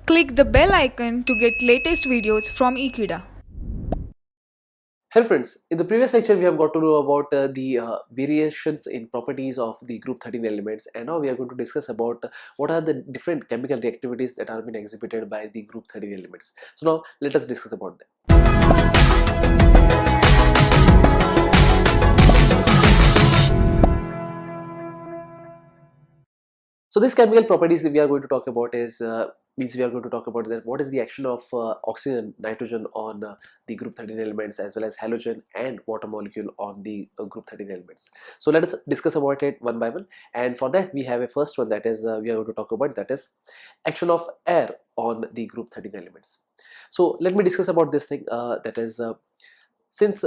Click the bell icon to get latest videos from Ekeeda. Hello friends, in the previous lecture we have got to know about the variations in properties of the group 13 elements, and now we are going to discuss about what are the different chemical reactivities that are being exhibited by the group 13 elements. So now let us discuss about them. So this chemical properties we are going to talk about is means we are going to talk about that what is the action of oxygen, nitrogen on the group 13 elements, as well as halogen and water molecule on the group 13 elements. So let us discuss about it one by one, and for that we have a first one that is we are going to talk about, that is action of air on the group 13 elements. So let me discuss about this thing, that is since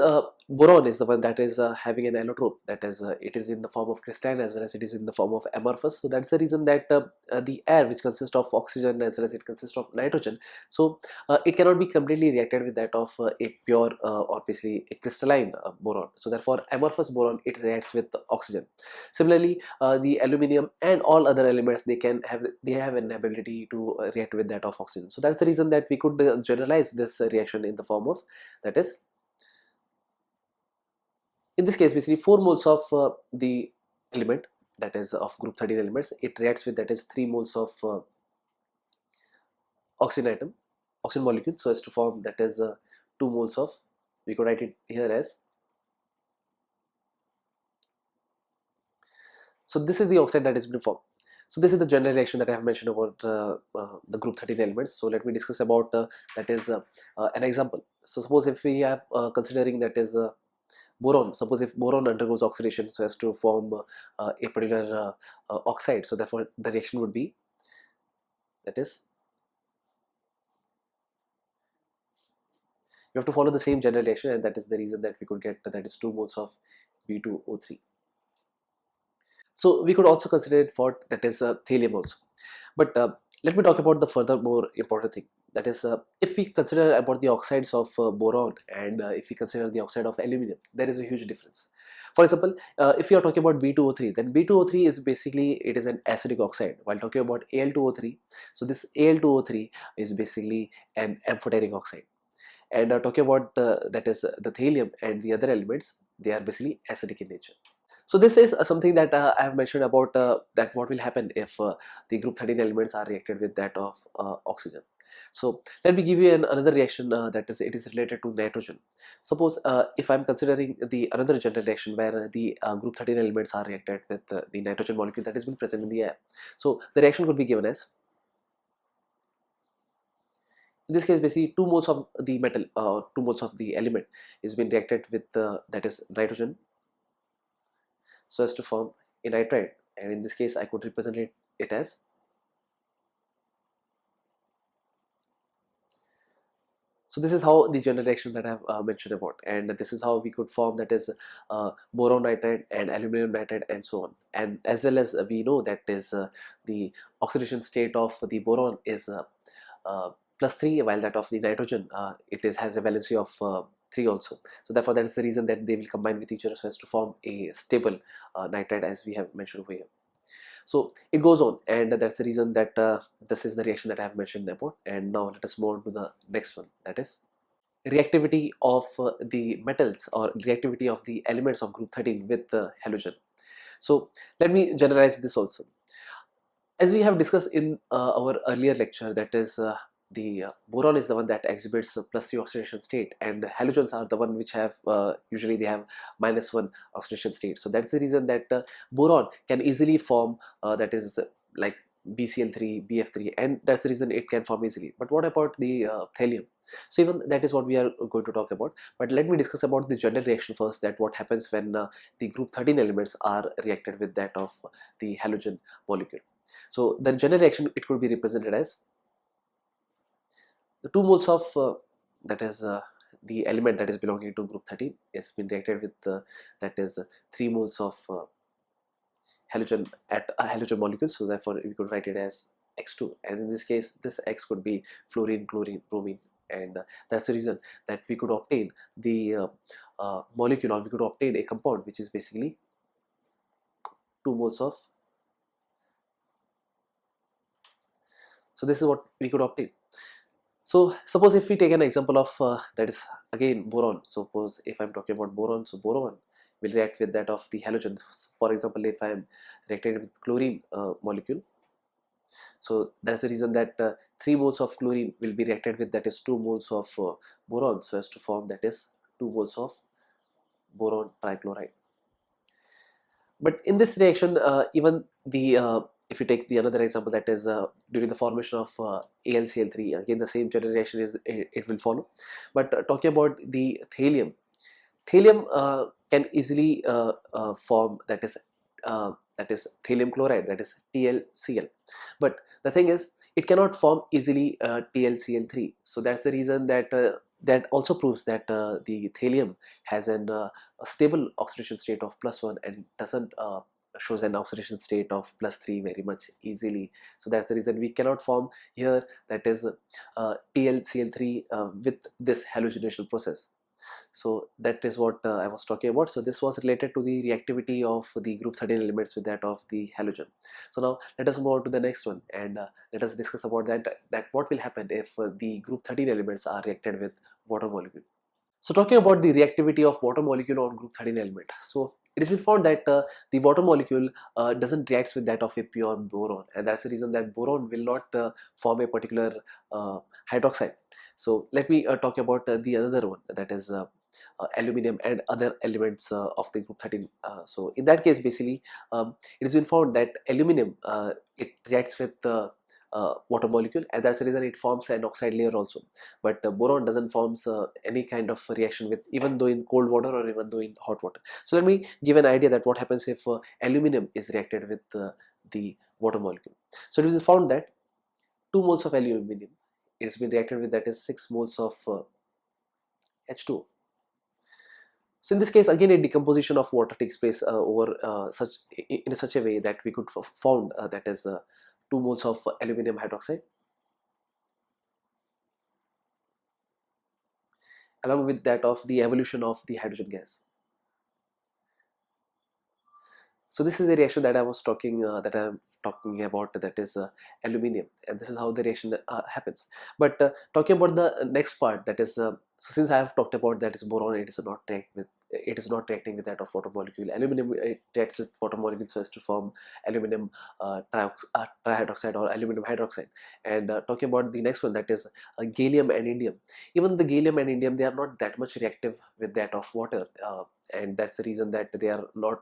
boron is the one that is having an allotrope, that is it is in the form of crystalline as well as it is in the form of amorphous. So that's the reason that the air, which consists of oxygen as well as it consists of nitrogen, so it cannot be completely reacted with that of a pure or basically a crystalline boron. So therefore amorphous boron, it reacts with oxygen. Similarly the aluminium and all other elements, they have an ability to react with that of oxygen. So that's the reason that we could generalize this reaction in the form of, that is, in this case basically 4 moles of the element, that is of group 13 elements, it reacts with, that is, 3 moles of oxygen atom, oxygen molecule, so as to form, that is 2 moles of, we could write it here as, so this is the oxide that is been formed. So this is the general reaction that I have mentioned about the group 13 elements. So let me discuss about that is an example. So suppose if we have considering, that is boron, suppose if boron undergoes oxidation so as to form a particular oxide, so therefore the reaction would be, that is, you have to follow the same general reaction, and that is the reason that we could get, that is 2 moles of B2O3. So we could also consider it for, that is thallium also. But let me talk about the further more important thing, that is if we consider about the oxides of boron, and if we consider the oxide of aluminum, there is a huge difference. For example, if you are talking about B2O3, then B2O3 is basically, it is an acidic oxide, while talking about Al2O3, so this Al2O3 is basically an amphoteric oxide. And talking about that is the thallium and the other elements, they are basically acidic in nature. So this is something that I have mentioned about that what will happen if the group 13 elements are reacted with that of oxygen. So let me give you another reaction, that is, it is related to nitrogen. Suppose if I'm considering the another general reaction where the group 13 elements are reacted with the nitrogen molecule that has been present in the air. So the reaction could be given as, in this case basically 2 moles of the metal, 2 moles of the element is being reacted with that is nitrogen, so as to form a nitride, and in this case I could represent it as, so this is how the general reaction that I have mentioned about, and this is how we could form, that is boron nitride and aluminum nitride and so on. And as well as we know that is the oxidation state of the boron is +3, while that of the nitrogen, it is has a valency of 3 also. So therefore that is the reason that they will combine with each other so as to form a stable nitride, as we have mentioned over here. So it goes on, and that's the reason that this is the reaction that I have mentioned about. And now let us move on to the next one, that is reactivity of the metals, or reactivity of the elements of group 13 with halogen. So let me generalize this also. As we have discussed in our earlier lecture, that is the boron is the one that exhibits +3 oxidation state, and halogens are the one which have usually they have -1 oxidation state. So that's the reason that boron can easily form, that is like BCl3, BF3, and that's the reason it can form easily. But what about the thallium? So even that is what we are going to talk about. But let me discuss about the general reaction first, that what happens when the group 13 elements are reacted with that of the halogen molecule. So the general reaction, it could be represented as the 2 moles of that is the element that is belonging to group 13 is been reacted with that is 3 moles of halogen at a halogen molecule. So therefore we could write it as X2, and in this case this X could be fluorine, chlorine, bromine, and that's the reason that we could obtain the molecule, or we could obtain a compound which is basically 2 moles of So this is what we could obtain. So suppose if we take an example of that is again boron. Suppose if I'm talking about boron, so boron will react with that of the halogen. For example, if I'm reacting with chlorine molecule, so that's the reason that 3 moles of chlorine will be reacted with that is 2 moles of boron, so as to form that is 2 moles of boron trichloride. But in this reaction, even the if you take the another example, that is during the formation of AlCl3, again the same general reaction it will follow. But talking about the thallium, thallium can easily form that is thallium chloride, that is TlCl. But the thing is, it cannot form easily TlCl3. So that's the reason that that also proves that the thallium has a stable oxidation state of +1 and doesn't shows an oxidation state of +3 very much easily. So that's the reason we cannot form here that is TlCl3 with this halogenation process. So that is what I was talking about. So this was related to the reactivity of the group 13 elements with that of the halogen. So now let us move on to the next one, and let us discuss about that what will happen if the group 13 elements are reacted with water molecule. So talking about the reactivity of water molecule on group 13 element. So it has been found that the water molecule doesn't react with that of a pure boron, and that's the reason that boron will not form a particular uh, hydroxide. So let me talk about the another one, that is aluminum and other elements of the group 13. So in that case, basically, it has been found that aluminum it reacts with water molecule, and that's the reason it forms an oxide layer also. But boron doesn't forms any kind of reaction with, even though in cold water or even though in hot water. So let me give an idea that what happens if aluminum is reacted with the water molecule. So it is found that 2 moles of aluminum, it has been reacted with that is 6 moles of H2O. So in this case, again, a decomposition of water takes place over in such a way that we could found that is 2 moles of aluminum hydroxide along with that of the evolution of the hydrogen gas. So this is the reaction that I'm talking about, that is aluminium, and this is how the reaction happens. But talking about the next part, that is so since I have talked about that is boron, it is not reacting with that of water molecule. Aluminum, it reacts with water molecules so as to form aluminum trihydroxide or aluminum hydroxide. And talking about the next one, that is gallium and indium. Even the gallium and indium, they are not that much reactive with that of water, and that's the reason that they are not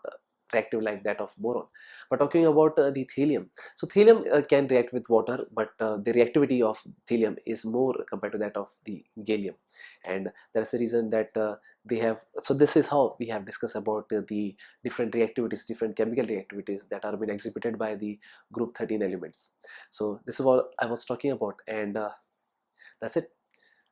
reactive like that of boron. But talking about the thallium, so thallium can react with water, but the reactivity of thallium is more compared to that of the gallium, and that's the reason that they have. So this is how we have discussed about the different reactivities, different chemical reactivities that are being exhibited by the group 13 elements. So this is what I was talking about, and that's it.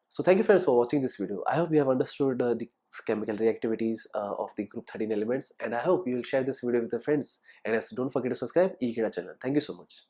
So thank you friends for watching this video. I hope you have understood the chemical reactivities of the group 13 elements, and I hope you will share this video with your friends. And yes, don't forget to subscribe Ekeeda channel. Thank you so much.